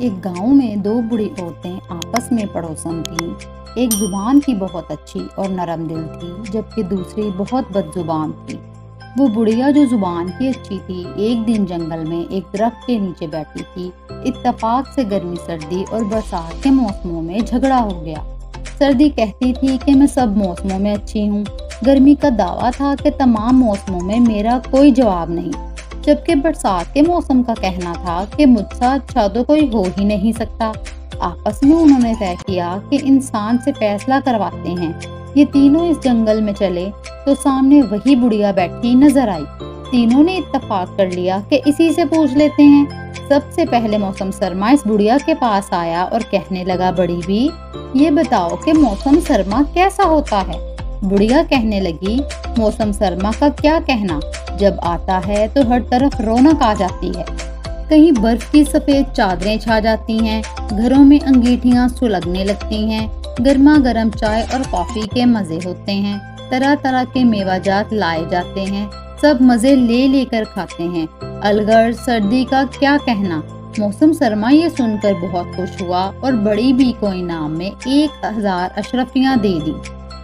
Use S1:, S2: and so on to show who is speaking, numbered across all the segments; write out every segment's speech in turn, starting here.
S1: ایک گاؤں میں دو بوڑھی عورتیں آپس میں پڑوسن تھیں۔ ایک زبان کی بہت اچھی اور نرم دل تھی، جبکہ دوسری بہت بد زبان تھی۔ وہ بڑھیا جو زبان کی اچھی تھی ایک دن جنگل میں ایک درخت کے نیچے بیٹھی تھی۔ اتفاق سے گرمی، سردی اور برسات کے موسموں میں جھگڑا ہو گیا۔ سردی کہتی تھی کہ میں سب موسموں میں اچھی ہوں۔ گرمی کا دعویٰ تھا کہ تمام موسموں میں میرا کوئی جواب نہیں، جبکہ برسات کے موسم کا کہنا تھا کہ مجھ سے اچھا تو کوئی ہو ہی نہیں سکتا۔ آپس میں انہوں نے طے کیا کہ انسان سے فیصلہ کرواتے ہیں۔ یہ تینوں اس جنگل میں چلے تو سامنے وہی بڑھیا بیٹھی نظر آئی۔ تینوں نے اتفاق کر لیا کہ اسی سے پوچھ لیتے ہیں۔ سب سے پہلے موسم سرما اس بڑھیا کے پاس آیا اور کہنے لگا، بڑی بھی یہ بتاؤ کہ موسم سرما کیسا ہوتا ہے؟ بڑھیا کہنے لگی، موسم سرما کا کیا کہنا، جب آتا ہے تو ہر طرف رونق آ جاتی ہے۔ کہیں برف کی سفید چادریں چھا جاتی ہیں، گھروں میں انگیٹھیاں سلگنے لگتی ہیں، گرما گرم چائے اور کافی کے مزے ہوتے ہیں، طرح طرح کے میوہ جات لائے جاتے ہیں، سب مزے لے لے کر کھاتے ہیں۔ الگر سردی کا کیا کہنا؟ موسم سرما یہ سن کر بہت خوش ہوا اور بڑی بی کو انعام میں 1000 اشرفیاں دے دی۔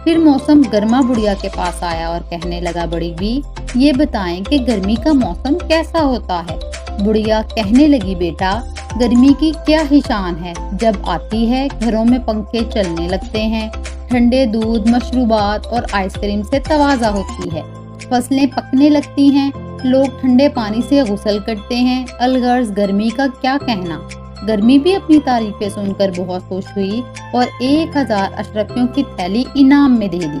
S1: پھر موسم گرما بڑھیا کے پاس آیا اور کہنے لگا، بڑی بی یہ بتائیں کہ گرمی کا موسم کیسا ہوتا ہے؟ بڑھیا کہنے لگی، بیٹا گرمی کی کیا ہی شان ہے، جب آتی ہے گھروں میں پنکھے چلنے لگتے ہیں، ٹھنڈے دودھ، مشروبات اور آئس کریم سے تواضع ہوتی ہے، فصلیں پکنے لگتی ہیں، لوگ ٹھنڈے پانی سے غسل کرتے ہیں۔ الغرض گرمی کا کیا کہنا؟ گرمی بھی اپنی تعریفیں سن کر بہت خوش ہوئی اور 1000 اشرفیوں کی تھیلی انعام میں دے دی۔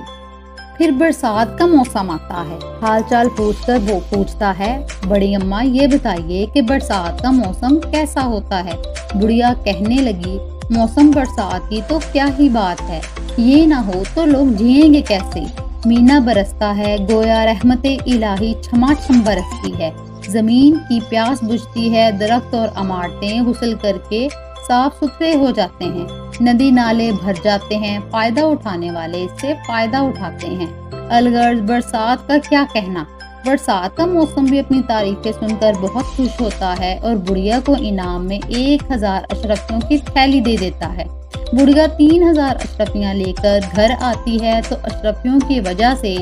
S1: پھر برسات کا موسم آتا ہے۔ حال چال پوچھ کر وہ پوچھتا ہے، بڑی اماں یہ بتائیے کہ برسات کا موسم کیسا ہوتا ہے؟ بڑھیا کہنے لگی، موسم برسات کی تو کیا ہی بات ہے، یہ نہ ہو تو لوگ جئیں گے کیسے؟ مینا برستا ہے، گویا رحمت الہی چھما چھم برستی ہے، زمین کی پیاس بجھتی ہے، درخت اور عمارتیں غسل کر کے صاف ستھرے ہو جاتے ہیں، ندی نالے بھر جاتے ہیں، فائدہ اٹھانے والے اس سے فائدہ اٹھاتے ہیں۔ الغرض برسات کا کیا کہنا؟ برسات کا موسم بھی اپنی تعریفیں سن کر بہت خوش ہوتا ہے اور بڑھیا کو انعام میں 1000 اشرفیوں کی تھیلی دے دیتا ہے۔ بڑھیا 3000 اشرفیاں لے کر گھر آتی ہے تو اشرفیوں کی وجہ سے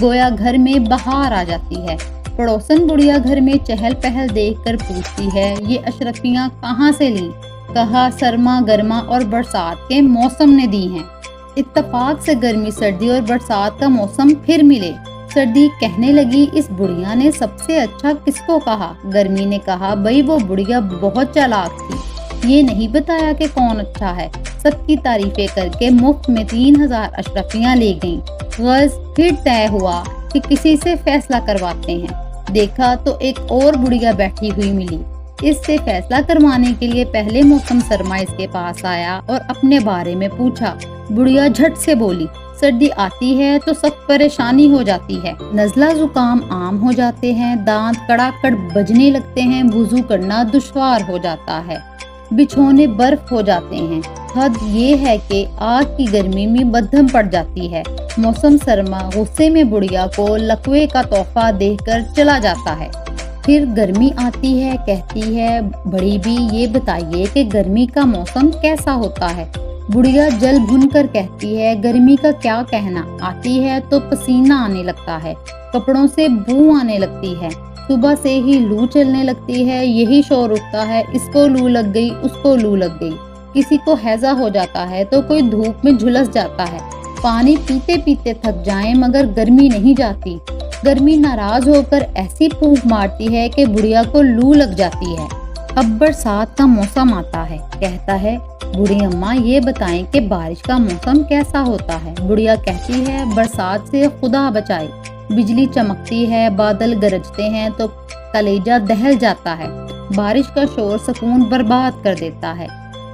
S1: گویا گھر میں بہار آ جاتی ہے۔ پڑوسن بڑھیا گھر میں چہل پہل دیکھ کر پوچھتی ہے، یہ اشرفیاں کہاں سے لیں؟ کہا، سرما، گرما اور برسات کے موسم نے دی ہیں۔ اتفاق سے گرمی، سردی اور برسات کا موسم پھر ملے۔ سردی کہنے لگی، اس بڑھیا نے سب سے اچھا کس کو کہا؟ گرمی نے کہا، بھئی وہ بڑھیا بہت چالاک تھی، یہ نہیں بتایا کہ کون اچھا ہے، سب کی تعریفیں کر کے مفت میں 3000 اشرفیاں لے گئیں۔ غرض پھر طے ہوا کہ کسی سے فیصلہ کرواتے ہیں۔ دیکھا تو ایک اور بڑھیا بیٹھی ہوئی ملی۔ اس سے فیصلہ کروانے کے لیے پہلے موسم سرما اس کے پاس آیا اور اپنے بارے میں پوچھا۔ بڑھیا جھٹ سے بولی، سردی آتی ہے تو سخت پریشانی ہو جاتی ہے، نزلہ زکام عام ہو جاتے ہیں، دانت کڑا کڑ بجنے لگتے ہیں، وضو کرنا دشوار ہو جاتا ہے، بچھونے برف ہو جاتے ہیں، حد یہ ہے کہ آگ کی گرمی میں بدہم پڑ جاتی ہے۔ موسم سرما غصے میں بڑھیا کو لقوے کا تحفہ دے کر چلا جاتا ہے۔ پھر گرمی آتی ہے، کہتی ہے، بڑی بھی یہ بتائیے کہ گرمی کا موسم کیسا ہوتا ہے؟ بڑھیا جل بھن کر کہتی ہے، گرمی کا کیا کہنا، آتی ہے تو پسینہ آنے لگتا ہے، کپڑوں سے بو آنے لگتی ہے، صبح سے ہی لو چلنے لگتی ہے، یہی شور اٹھتا ہے، اس کو لو لگ گئی، اس کو لو لگ گئی، کسی کو ہیضہ ہو جاتا ہے تو کوئی دھوپ میں جھلس جاتا ہے، پانی پیتے پیتے تھک جائیں مگر گرمی نہیں جاتی، گرمی ناراض ہو کر ایسی پھونک مارتی ہے کہ بڑھیا کو لو لگ جاتی ہے۔ اب برسات کا موسم آتا ہے۔ کہتا ہے، بوڑھی اماں یہ بتائیں کہ بارش کا موسم کیسا ہوتا ہے؟ بڑھیا کہتی ہے، برسات سے خدا بچائے، بجلی چمکتی ہے، بادل گرجتے ہیں تو کلیجہ دہل جاتا ہے، بارش کا شور سکون برباد کر دیتا ہے،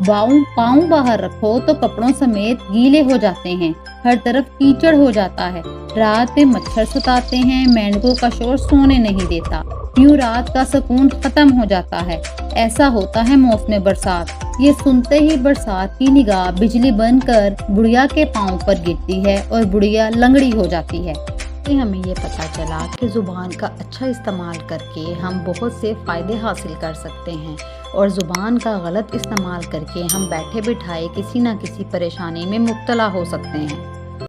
S1: پاؤں باہر رکھو تو کپڑوں سمیت گیلے ہو جاتے ہیں، ہر طرف کیچڑ ہو جاتا ہے، رات میں مچھر ستاتے ہیں، مینڈکوں کا شور سونے نہیں دیتا، یوں رات کا سکون ختم ہو جاتا ہے۔ ایسا ہوتا ہے موسم برسات۔ یہ سنتے ہی برسات کی نگاہ بجلی بن کر بڑھیا کے پاؤں پر گرتی ہے اور بڑھیا لنگڑی ہو جاتی ہے۔ سے ہمیں یہ پتہ چلا کہ زبان کا اچھا استعمال کر کے ہم بہت سے فائدے حاصل کر سکتے ہیں، اور زبان کا غلط استعمال کر کے ہم بیٹھے بٹھائے کسی نہ کسی پریشانی میں مبتلا ہو سکتے ہیں۔